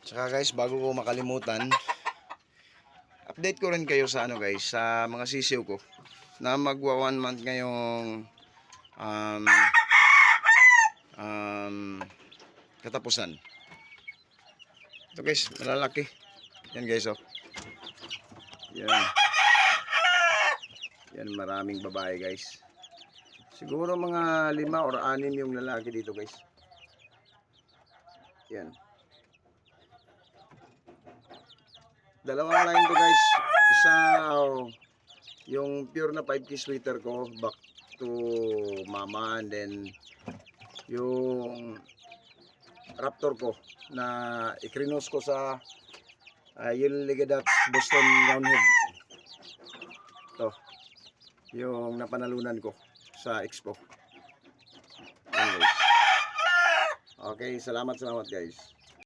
Saka guys, bago ko makalimutan, update ko rin kayo sa guys, sa mga sisiw ko na magwa 1 month ngayong um, um, katapusan. Ito guys, malalaki. Yan guys, oh. Yan. Yan, maraming babae guys. Siguro mga 5 or 6 yung lalaki dito guys. Yan. Dalawang line to guys. Isa yung pure na 5K sweater ko back to mama, and then yung raptor ko na ikrinos ko sa yung Ligadat Boston Roundhead. Ito yung napanalunan ko sa expo. Anyways. Okay, salamat guys.